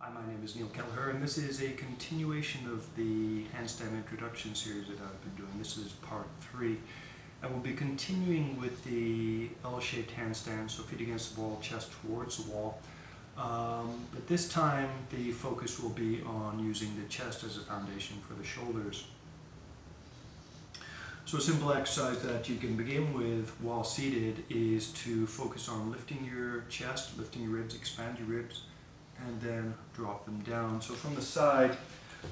Hi, my name is Neil Kelleher, and this is a continuation of the handstand introduction series that I've been doing. This is part 3, and we'll be continuing with the L-shaped handstand, so feet against the wall, chest towards the wall. But this time the focus will be on using the chest as a foundation for the shoulders. So a simple exercise that you can begin with while seated is to focus on lifting your chest, lifting your ribs, expand your ribs, and then drop them down. So from the side,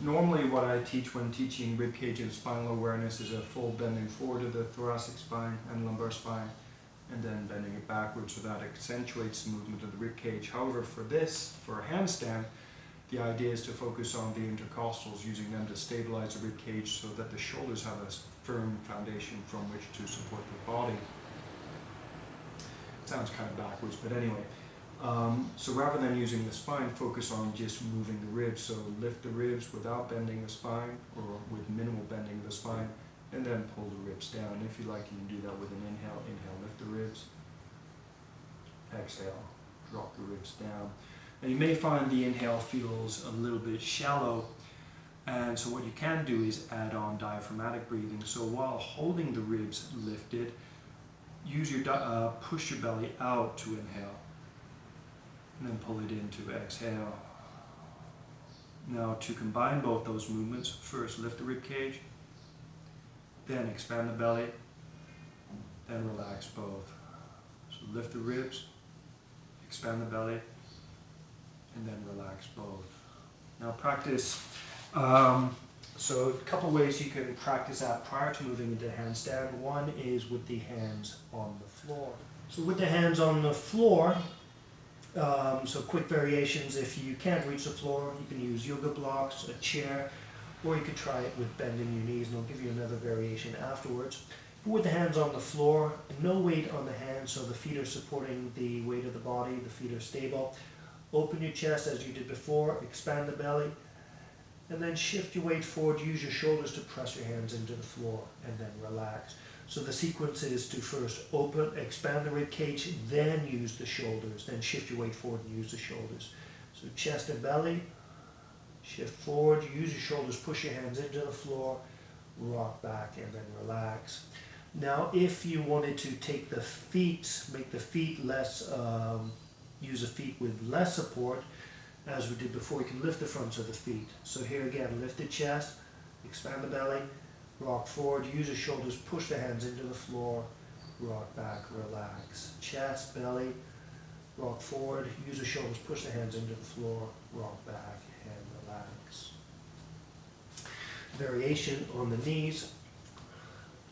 normally what I teach when teaching ribcage and spinal awareness is a full bending forward of the thoracic spine and lumbar spine, and then bending it backwards, so that accentuates the movement of the ribcage. However, for a handstand, the idea is to focus on the intercostals, using them to stabilize the ribcage so that the shoulders have a firm foundation from which to support the body. It sounds kind of backwards, but anyway. So rather than using the spine, focus on just moving the ribs. So lift the ribs without bending the spine, or with minimal bending of the spine, and then pull the ribs down. If you like, you can do that with an inhale. Inhale, lift the ribs. Exhale, drop the ribs down. Now you may find the inhale feels a little bit shallow, and so what you can do is add on diaphragmatic breathing. So while holding the ribs lifted, use your push your belly out to inhale, and then pull it in to exhale. Now to combine both those movements, first lift the rib cage, then expand the belly, then relax both. So lift the ribs, expand the belly, and then relax both. Now practice, so a couple of ways you can practice that prior to moving into handstand. One is with the hands on the floor. So with the hands on the floor, so quick variations: if you can't reach the floor, you can use yoga blocks, a chair, or you could try it with bending your knees, and I'll give you another variation afterwards. But with the hands on the floor, no weight on the hands, so the feet are supporting the weight of the body, the feet are stable. Open your chest as you did before, expand the belly, and then shift your weight forward. Use your shoulders to press your hands into the floor, and then relax. So the sequence is to first open, expand the rib cage, then use the shoulders, then shift your weight forward and use the shoulders. So chest and belly, shift forward, use your shoulders, push your hands into the floor, rock back, and then relax. Now if you wanted to take the feet, make the feet less, use the feet with less support, as we did before, you can lift the fronts of the feet. So here again, lift the chest, expand the belly, rock forward, use the shoulders, push the hands into the floor, rock back, relax. Chest, belly, rock forward, use the shoulders, push the hands into the floor, rock back, and relax. Variation on the knees.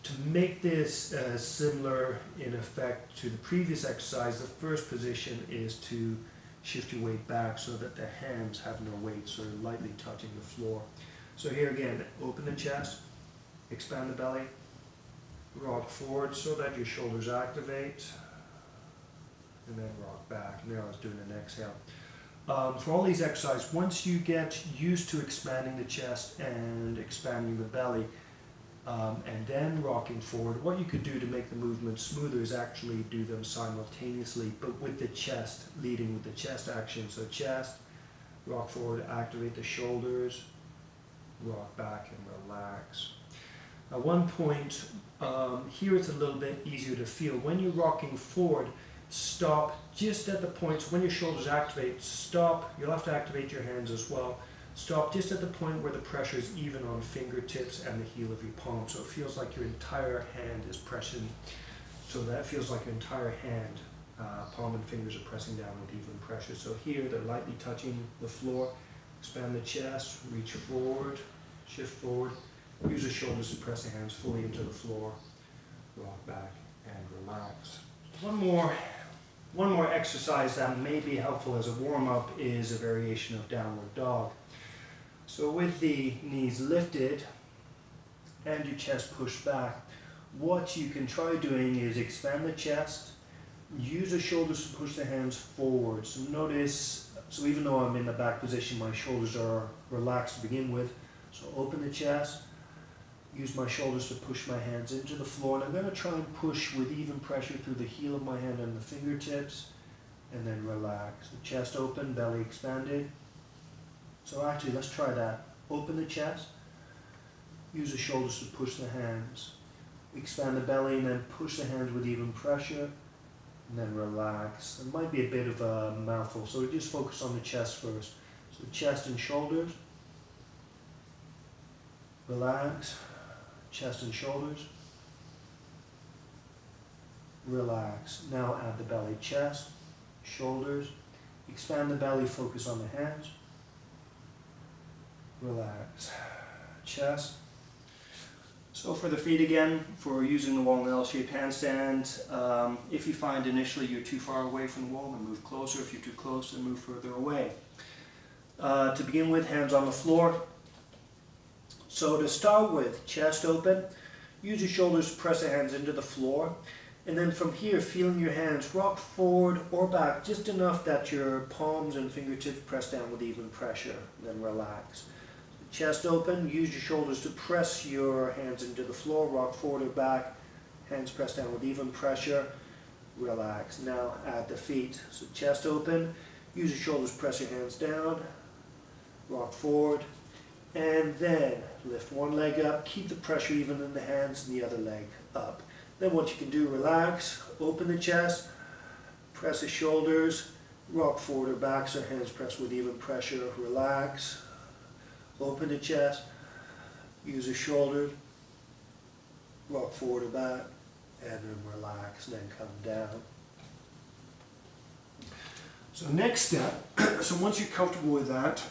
To make this similar in effect to the previous exercise, the first position is to shift your weight back so that the hands have no weight, so they're lightly touching the floor. So here again, open the chest, expand the belly, rock forward so that your shoulders activate, and then rock back. Now I was doing an exhale. For all these exercises, once you get used to expanding the chest and expanding the belly, and then rocking forward, what you could do to make the movement smoother is actually do them simultaneously, but with the chest, leading with the chest action. So chest, rock forward, activate the shoulders, rock back, and relax. At one point, here it's a little bit easier to feel. When you're rocking forward, stop just at the points when your shoulders activate. Stop. You'll have to activate your hands as well. Stop just at the point where the pressure is even on fingertips and the heel of your palm. So it feels like your entire hand is pressing. So that feels like your entire hand, palm and fingers are pressing down with even pressure. So here they're lightly touching the floor. Expand the chest, reach forward, shift forward. Use the shoulders to press the hands fully into the floor. Rock back and relax. One more exercise that may be helpful as a warm-up is a variation of downward dog. So with the knees lifted and your chest pushed back, what you can try doing is expand the chest, use the shoulders to push the hands forward. So notice, so even though I'm in the back position, my shoulders are relaxed to begin with. So open the chest, use my shoulders to push my hands into the floor, and I'm going to try and push with even pressure through the heel of my hand and the fingertips, and then relax. The chest open, belly expanded, So actually, let's try that. Open the chest, use the shoulders to push the hands. Expand the belly and then push the hands with even pressure, and then relax. It might be a bit of a mouthful, so we just focus on the chest first. So chest and shoulders, relax, chest and shoulders, relax. Now add the belly, chest, shoulders, expand the belly, focus on the hands, relax, chest. So for the feet again, for using the wall in L-shaped handstand, if you find initially you're too far away from the wall, then move closer. If you're too close, then move further away. To begin with, hands on the floor. So to start with, chest open, use your shoulders to press the hands into the floor. And then from here, feeling your hands rock forward or back just enough that your palms and fingertips press down with even pressure, then relax. Chest open, use your shoulders to press your hands into the floor, rock forward or back, hands press down with even pressure, relax. Now add the feet. So chest open, use your shoulders, press your hands down, rock forward, and then lift one leg up, keep the pressure even in the hands and the other leg up. Then what you can do, relax, open the chest, press the shoulders, rock forward or back so hands press with even pressure, relax. Open the chest, use the shoulders, rock forward or back, and then relax, and then come down. So next step, so once you're comfortable with that,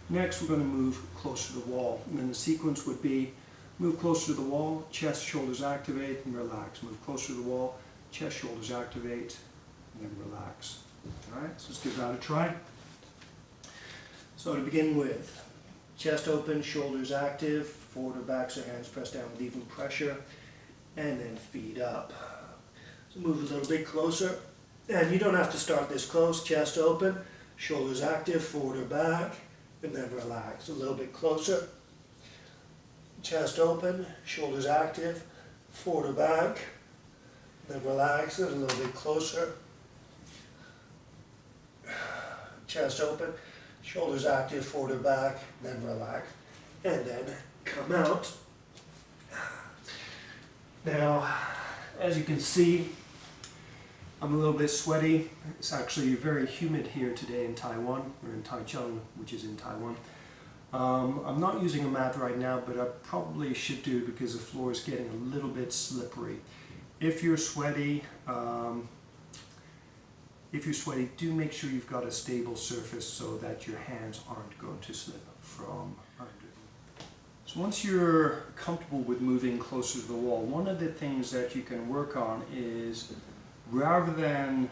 next we're going to move closer to the wall. And then the sequence would be move closer to the wall, chest, shoulders activate, and relax. Move closer to the wall, chest, shoulders activate, and then relax. All right, so let's give that a try. So to begin with, chest open, shoulders active, forward or back so hands press down with even pressure, and then feet up. So move a little bit closer, and you don't have to start this close. Chest open, shoulders active, forward or back, and then relax. A little bit closer. Chest open, shoulders active, forward or back, then relax, and a little bit closer. Chest open, shoulders active, forward or back, then relax, and then come out. Now, as you can see, I'm a little bit sweaty. It's actually very humid here today in Taiwan, or in Taichung, which is in Taiwan. I'm not using a mat right now, but I probably should do because the floor is getting a little bit slippery. If you're sweaty, do make sure you've got a stable surface so that your hands aren't going to slip from under. So once you're comfortable with moving closer to the wall, one of the things that you can work on is, rather than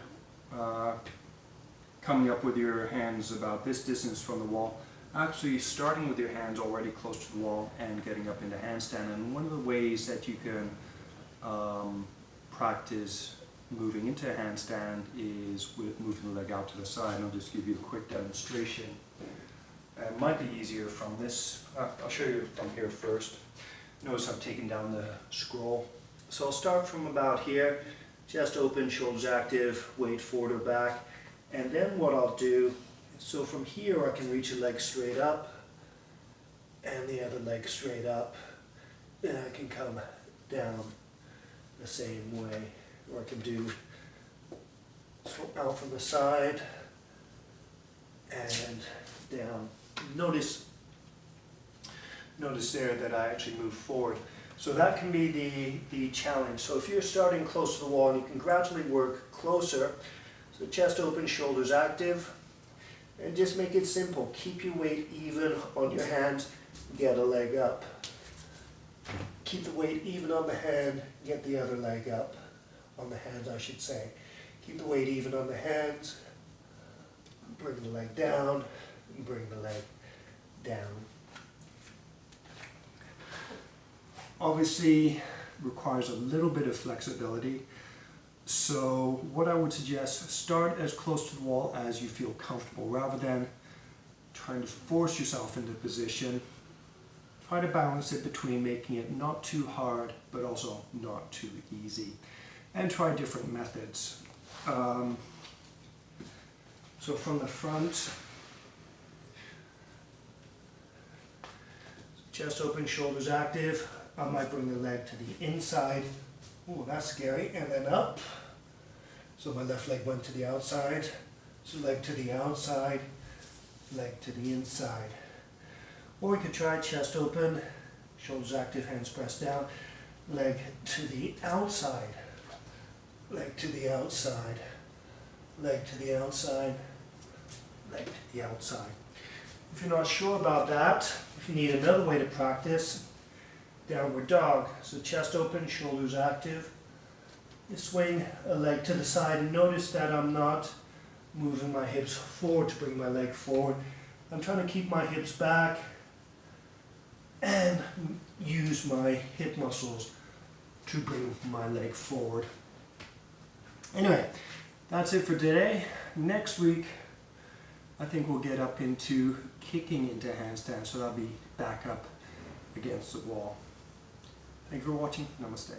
coming up with your hands about this distance from the wall, actually starting with your hands already close to the wall and getting up into handstand. And one of the ways that you can practice moving into a handstand is with moving the leg out to the side. I'll just give you a quick demonstration. It might be easier from this. I'll show you from here first. Notice I'm taking down the scroll. So I'll start from about here, chest open, shoulders active, weight forward or back. And then what I'll do, so from here I can reach a leg straight up and the other leg straight up. And I can come down the same way. Or I can do out from the side and down. Notice there that I actually move forward. So that can be the challenge. So if you're starting close to the wall, you can gradually work closer. So chest open, shoulders active, and just make it simple. Keep your weight even on your hands, get a leg up. Keep the weight even on the hand, get the other leg up. On the hands, I should say. Keep the weight even on the hands, bring the leg down, and bring the leg down. Obviously, requires a little bit of flexibility. So what I would suggest, start as close to the wall as you feel comfortable, rather than trying to force yourself into position. Try to balance it between making it not too hard, but also not too easy. And try different methods. So from the front, chest open, shoulders active. I might bring the leg to the inside. Oh, that's scary. And then up. So my left leg went to the outside. So leg to the outside, leg to the inside. Or we could try chest open, shoulders active, hands pressed down, leg to the outside, leg to the outside, leg to the outside, leg to the outside. If you're not sure about that, if you need another way to practice, downward dog. So chest open, shoulders active. You swing a leg to the side and notice that I'm not moving my hips forward to bring my leg forward. I'm trying to keep my hips back and use my hip muscles to bring my leg forward. Anyway, that's it for today. Next week, I think we'll get up into kicking into handstands, so that'll be back up against the wall. Thank you for watching. Namaste.